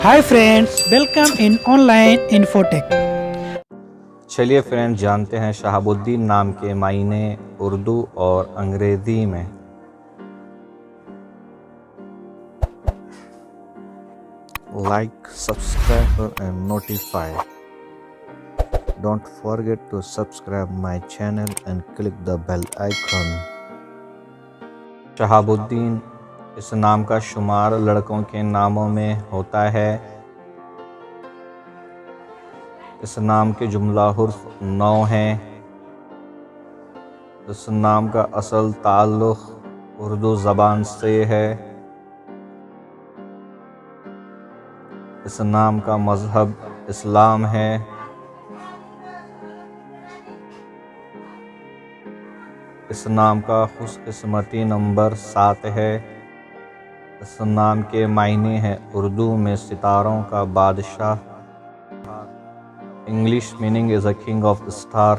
Hi friends, welcome in online infotech. चलिए friends, जानते हैं शहाबुद्दीन नाम के मायने उर्दू और अंग्रेज़ी में। Like, subscribe and notify. Don't forget to subscribe my channel and click the bell icon. Shahabuddin इस नाम का शुमार लड़कों के नामों में होता है। इस नाम के जुमला हुर्फ 9 हैं। इस नाम का असल ताल्लुक़ उर्दू ज़बान से है। इस नाम का मज़हब इस्लाम है। इस नाम का खुशकिस्मती नंबर 7 है। इस नाम के मायने हैं उर्दू में सितारों का बादशाह। English meaning is a king of star.